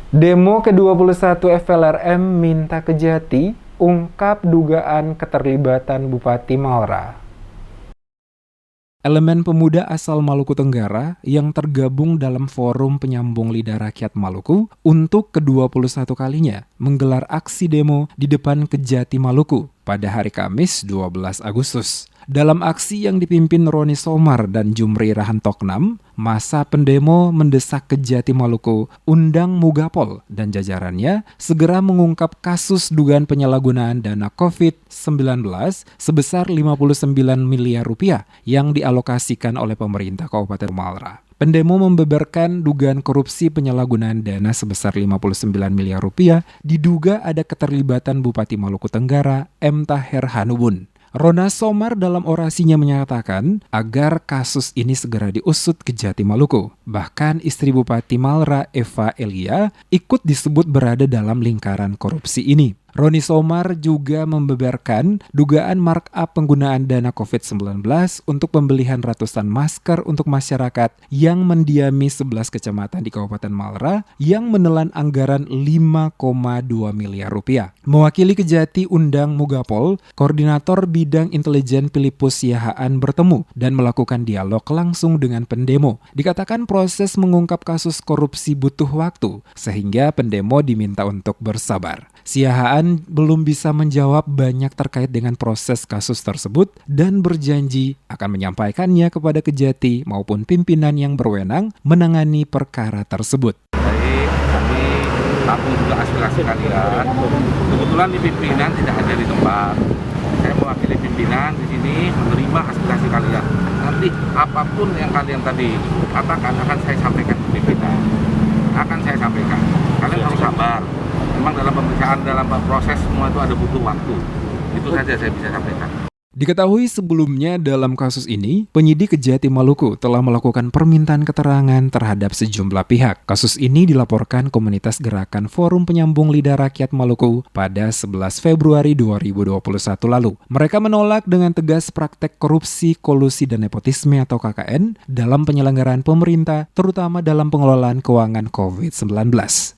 Demo ke-21 FLRM minta Kejati ungkap dugaan keterlibatan Bupati Malra. Elemen pemuda asal Maluku Tenggara yang tergabung dalam Forum Penyambung Lidah Rakyat Maluku untuk ke-21 kalinya menggelar aksi demo di depan Kejati Maluku pada hari Kamis 12 Agustus. Dalam aksi yang dipimpin Roni Somar dan Jumri Rahantoknam, masa pendemo mendesak Kejati Maluku undang Mugapol dan jajarannya segera mengungkap kasus dugaan penyalahgunaan dana COVID-19 sebesar 59 miliar rupiah yang dialokasikan oleh pemerintah Kabupaten Malra. Pendemo membeberkan dugaan korupsi penyalahgunaan dana sebesar 59 miliar rupiah diduga ada keterlibatan Bupati Maluku Tenggara M. Taher Hanubun. Rona Somar dalam orasinya menyatakan agar kasus ini segera diusut Kejati Maluku. Bahkan istri Bupati Malra Eva Elia ikut disebut berada dalam lingkaran korupsi ini. Roni Somar juga membeberkan dugaan markup penggunaan dana COVID-19 untuk pembelian ratusan masker untuk masyarakat yang mendiami 11 kecamatan di Kabupaten Malra yang menelan anggaran 5,2 miliar rupiah. Mewakili Kejati undang Mugapol, Koordinator Bidang Intelijen Filipus Yahaan bertemu dan melakukan dialog langsung dengan pendemo. Dikatakan proses mengungkap kasus korupsi butuh waktu, sehingga pendemo diminta untuk bersabar. Siahaan belum bisa menjawab banyak terkait dengan proses kasus tersebut dan berjanji akan menyampaikannya kepada Kejati maupun pimpinan yang berwenang menangani perkara tersebut. Baik, kami tampung juga aspirasi kalian. Kebetulan di pimpinan tidak ada di tempat. Saya mewakili pimpinan di sini menerima aspirasi kalian. Nanti apapun yang kalian tadi katakan akan saya sampaikan ke pimpinan. Akan saya sampaikan. Kalian harus sabar. Memang dalam pemeriksaan, dalam proses semua itu ada butuh waktu. Itu saja saya bisa sampaikan. Diketahui sebelumnya dalam kasus ini, penyidik Kejati Maluku telah melakukan permintaan keterangan terhadap sejumlah pihak. Kasus ini dilaporkan komunitas Gerakan Forum Penyambung Lidah Rakyat Maluku pada 11 Februari 2021 lalu. Mereka menolak dengan tegas praktek korupsi, kolusi, dan nepotisme atau KKN dalam penyelenggaraan pemerintah, terutama dalam pengelolaan keuangan COVID-19.